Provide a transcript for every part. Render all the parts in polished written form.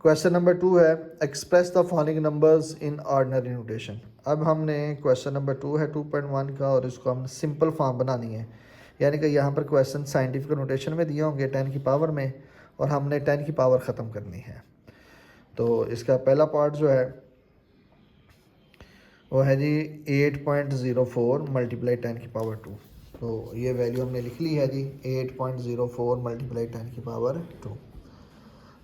Question number 2 है express the following numbers in ordinary notation. अब हमने क्वेश्चन नंबर 2 है 2.1 का और इसको हम सिंपल फॉर्म बनानी है, यानी कि यहाँ पर क्वेश्चन साइंटिफिक नोटेशन में दिए होंगे 10 की पावर में और हमने 10 की पावर ख़त्म करनी है। तो इसका पहला पार्ट जो है वो है जी 8.04 मल्टीप्लाई 10 की पावर 2। तो ये वैल्यू हमने लिख ली है जी 8.04 मल्टीप्लाई 10 की पावर 2।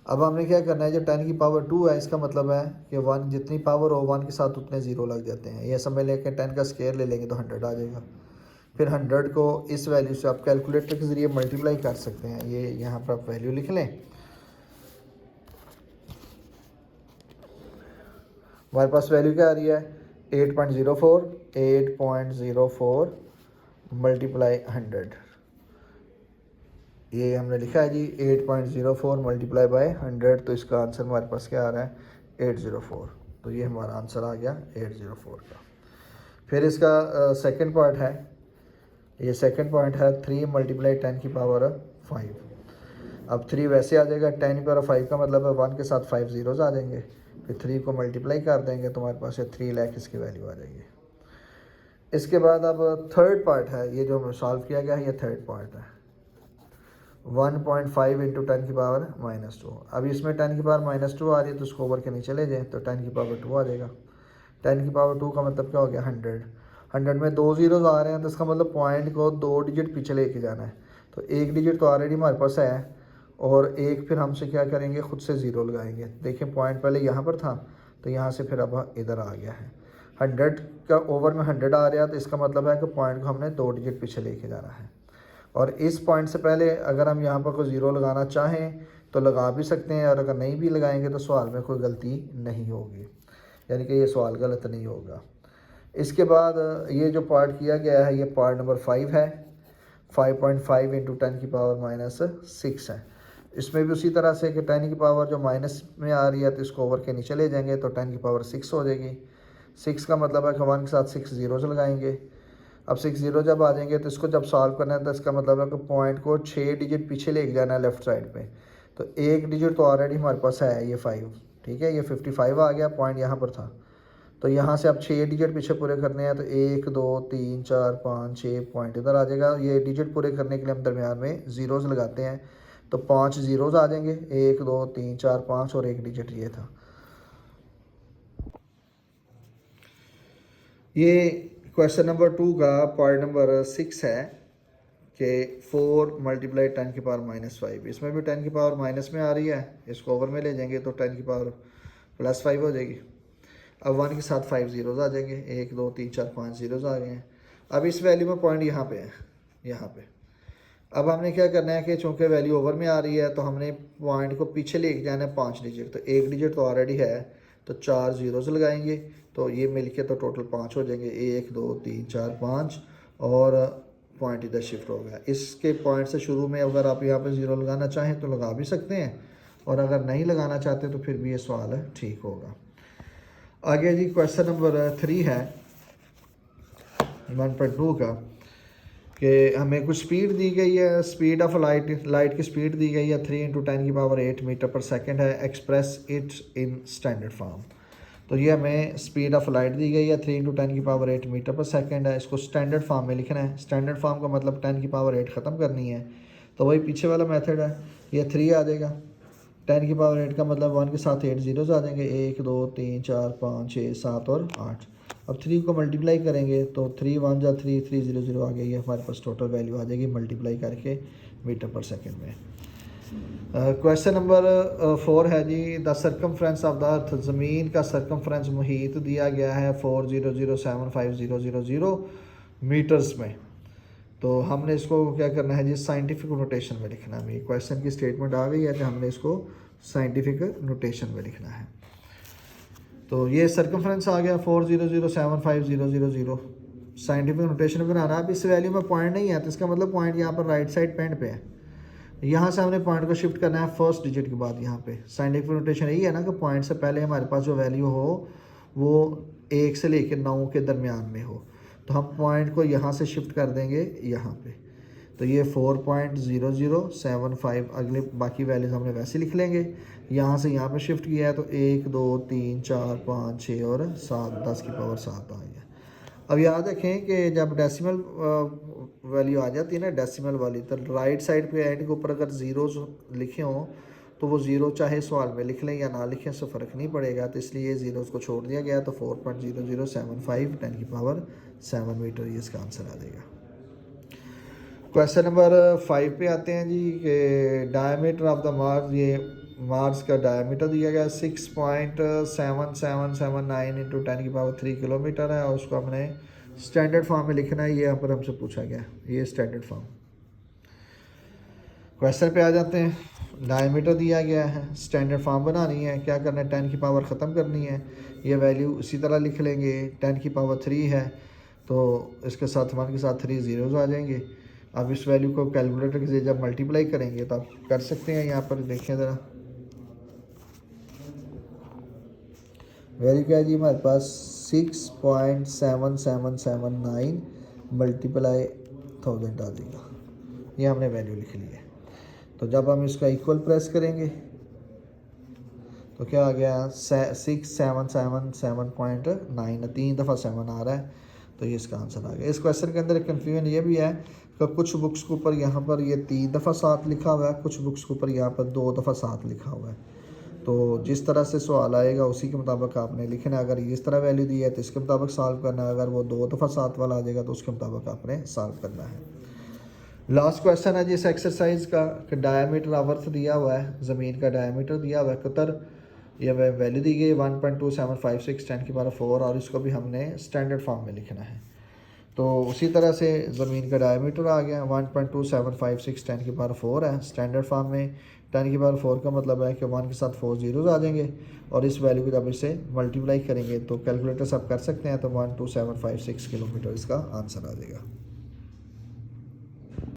अब हमने क्या करना है, जो 10 की पावर 2 है इसका मतलब है कि 1 जितनी पावर हो 1 के साथ उतने ज़ीरो लग जाते हैं। ये समझ लें कि 10 का स्केयर ले लेंगे तो 100 आ जाएगा। फिर 100 को इस वैल्यू से आप कैलकुलेटर के ज़रिए मल्टीप्लाई कर सकते हैं। ये यहाँ पर आप वैल्यू लिख लें। हमारे पास वैल्यू क्या आ रही है 8.04 मल्टीप्लाई 100। ये हमने लिखा है जी 8.04 मल्टीप्लाई बाय 100। तो इसका आंसर हमारे पास क्या आ रहा है 804। तो ये हमारा आंसर आ गया 804 का। फिर इसका सेकंड पार्ट है, ये सेकंड पार्ट है 3 मल्टीप्लाई 10 की पावर 5। अब 3 वैसे आ जाएगा, 10 की पावर 5 का मतलब है 1 के साथ 5 ज़ीरोज़ आ जाएंगे। फिर 3 को मल्टीप्लाई कर देंगे तो हमारे पास ये 3 लाख इसकी वैल्यू आ जाएगी। इसके बाद अब थर्ड पार्ट है, ये जो सॉल्व किया गया है ये थर्ड पार्ट है 1.5 इंटू 10 की पावर -2। अब इसमें 10 की पावर -2 आ रही है तो उसको ओवर के नीचे ले जाएँ तो 10 की पावर 2 आ जाएगा। 10 की पावर 2 का मतलब क्या हो गया 100। 100 में 2 ज़ीरोज़ आ रहे हैं तो इसका मतलब पॉइंट को 2 डिजिट पीछे लेके जाना है। तो 1 डिजिट तो ऑलरेडी हमारे पास है और एक फिर हमसे क्या करेंगे, खुद से ज़ीरो लगाएंगे। देखिए पॉइंट पहले यहाँ पर था तो यहाँ से फिर अब इधर आ गया है। 100 का ओवर में 100 आ रहा है तो इसका मतलब है कि पॉइंट को हमने 2 डिजिट पीछे लेके जाना है। और इस पॉइंट से पहले अगर हम यहाँ पर कोई ज़ीरो लगाना चाहें तो लगा भी सकते हैं, और अगर नहीं भी लगाएंगे तो सवाल में कोई गलती नहीं होगी, यानी कि ये सवाल गलत नहीं होगा। इसके बाद ये जो पार्ट किया गया है ये पार्ट नंबर 5 है। 5.5 इंटू 10 की पावर -6 है। इसमें भी उसी तरह से कि 10 की पावर जो माइनस में आ रही है तो इसको ओवर के नीचे ले जाएंगे तो 10 की पावर 6 हो जाएगी। 6 का मतलब है कि 1 के साथ 6 ज़ीरोज़ लगाएंगे। अब 6 ज़ीरो जब आ जाएंगे तो इसको जब सॉल्व करना है तो इसका मतलब है कि पॉइंट को 6 डिजिट पीछे लेके जाना है लेफ़्ट साइड पे। तो एक डिजिट तो ऑलरेडी हमारे पास है, ये 5, ठीक है, ये 55 आ गया, पॉइंट यहाँ पर था। तो यहाँ से अब 6 डिजिट पीछे पूरे करने हैं तो 1 2 3 4 5 6 पॉइंट इधर आ जाएगा। ये डिजिट पूरे करने के लिए हम दरमियान में ज़ीरोज़ लगाते हैं तो 5 ज़ीरोज़ आ जाएंगे, 1 2 3 4 5 और एक डिजिट ये था। ये क्वेश्चन नंबर 2 का पार्ट नंबर 6 है कि 4 मल्टीप्लाई 10 की पावर -5। इसमें भी 10 की पावर माइनस में आ रही है, इसको ओवर में ले जाएंगे तो 10 की पावर +5 हो जाएगी। अब 1 के साथ 5 ज़ीरोज़ आ जाएंगे, 1 2 3 4 5 ज़ीरोज़ आ गए हैं। अब इस वैल्यू में पॉइंट यहाँ पे है, यहाँ पे। अब हमने क्या करना है कि चूँकि वैल्यू ओवर में आ रही है तो हमने पॉइंट को पीछे लेके जाना है 5 डिजिट। तो एक डिजिट तो ऑलरेडी है तो 4 ज़ीरोज़ लगाएंगे तो ये मिलके तो टोटल 5 हो जाएंगे, 1 2 3 4 5, और पॉइंट इधर शिफ्ट हो गया। इसके पॉइंट से शुरू में अगर आप यहाँ पे ज़ीरो लगाना चाहें तो लगा भी सकते हैं, और अगर नहीं लगाना चाहते तो फिर भी ये सवाल ठीक होगा। आगे जी क्वेश्चन नंबर 3 है 1.2 का कि हमें कुछ स्पीड दी गई है, स्पीड ऑफ लाइट की स्पीड दी गई है 3 इंटू 10 की पावर 8 मीटर पर सेकंड है। Express it in standard form. तो ये हमें स्पीड ऑफ लाइट दी गई है 3 इंटू 10 की पावर 8 मीटर पर सेकंड है। इसको स्टैंडर्ड फॉर्म में लिखना है। स्टैंडर्ड फॉर्म का मतलब 10 की पावर 8 ख़त्म करनी है, तो वही पीछे वाला मेथड है, ये 3 आ जाएगा। 10 की पावर 8 का मतलब 1 के साथ 8 ज़ीरोज़ आ जाएंगे, 1 2 3 4 5 6 7 और 8। अब 3 को मल्टीप्लाई करेंगे तो 3 1 जा 3 3 0 0 आ गई है, हमारे पास टोटल वैल्यू आ जाएगी मल्टीप्लाई करके मीटर पर सेकंड में। क्वेश्चन नंबर 4 है जी the circumference of the earth. ज़मीन का सर्कमफ्रेंस मुहीत दिया गया है 4007500 मीटर्स में। तो हमने इसको क्या करना है जी साइंटिफिक नोटेशन में लिखना है। हमें क्वेश्चन की स्टेटमेंट आ गई है कि हमने इसको साइंटिफिक नोटेशन में लिखना है। तो ये सर्कमफ्रेंस आ गया 4007500 साइंटिफिक नोटेशन में बनाना। अब इस वैल्यू में पॉइंट नहीं है तो इसका मतलब पॉइंट यहाँ पर राइट साइड पेंड पे है। यहाँ से हमने पॉइंट को शिफ्ट करना है फर्स्ट डिजिट के बाद। यहाँ पे साइंटिफिक नोटेशन यही है ना कि पॉइंट से पहले हमारे पास जो वैल्यू हो वो 1 से लेकर 9 के दरमियान में हो। तो हम पॉइंट को यहाँ से शिफ्ट कर देंगे यहाँ पे। तो ये 4.0075 अगले बाकी वैल्यूज़ हमने वैसे लिख लेंगे। यहाँ से यहाँ पे शिफ्ट किया है तो 1 2 3 4 5 6 और 7 10 की पावर 7 आ गया। अब याद रखें कि जब डेसिमल वैल्यू आ जाती है ना डेसिमल वाली, तो राइट साइड पे एंड के ऊपर अगर ज़ीरोज़ लिखे हों तो वो ज़ीरो चाहे सवाल में लिख लें या ना लिखें उससे फ़र्क नहीं पड़ेगा, तो इसलिए ज़ीरोज़ को छोड़ दिया गया। तो 4.0075 10 की पावर 7 मीटर ये इसका आंसर आ जाएगा। क्वेश्चन नंबर 5 पे आते हैं जी कि डायमीटर ऑफ द मार्स, ये मार्स का डायमीटर दिया गया 6.7779 इंटू 10 की पावर 3 किलोमीटर है और उसको हमने स्टैंडर्ड फॉर्म में लिखना है। ये यहाँ पर हमसे पूछा गया, ये स्टैंडर्ड फॉर्म। क्वेश्चन पे आ जाते हैं। डायमीटर दिया गया है, स्टैंडर्ड फॉर्म बनानी है, क्या करना है 10 की पावर ख़त्म करनी है। ये वैल्यू इसी तरह लिख लेंगे, 10 की पावर 3 है तो इसके साथ 1 के साथ 3 ज़ीरोज़ आ जाएंगे। अब इस वैल्यू को कैलकुलेटर से जब मल्टीप्लाई करेंगे तो आप कर सकते हैं। यहाँ पर देखें ज़रा, वैल्यू क्या है जी हमारे पास 6.7779 मल्टीप्लाई 1000 आ जाएगा। ये हमने वैल्यू लिख ली है। तो जब हम इसका इक्वल प्रेस करेंगे तो क्या आ गया 6777.9, 3 दफ़ा 7 आ रहा है तो ये इसका आंसर आ गया। इस क्वेश्चन के अंदर एक कन्फ्यूजन ये भी है कि कुछ बुक्स के ऊपर यहाँ पर ये 3 दफ़ा 7 लिखा हुआ है, कुछ बुक्स के ऊपर यहाँ पर 2 दफ़ा 7 लिखा हुआ है। तो जिस तरह से सवाल आएगा उसी के मुताबिक आपने लिखना है। अगर इस तरह वैल्यू दी है तो इसके मुताबिक सॉल्व करना है, अगर वो 2 दफ़ा 7 वाला आ जाएगा तो उसके मुताबिक आपने सॉल्व करना है। लास्ट क्वेश्चन है जी इस एक्सरसाइज का कि डायमीटर ऑफ अर्थ दिया हुआ है, ज़मीन का डायमीटर दिया हुआ है कतर, ये वैल्यू दी गई 1.2756 10 की पावर 4 और इसको भी हमने स्टैंडर्ड फॉर्म में लिखना है। तो उसी तरह से ज़मीन का डायमीटर आ गया 1.2756 10 की पावर 4 है स्टैंडर्ड फॉर्म में। 10 की पावर 4 का मतलब है कि 1 के साथ 4 ज़ीरोज़ आ जाएंगे और इस वैल्यू को जब इसे मल्टीप्लाई करेंगे तो कैलकुलेटर से आप कर सकते हैं तो 12756 किलोमीटर इसका आंसर आ जाएगा।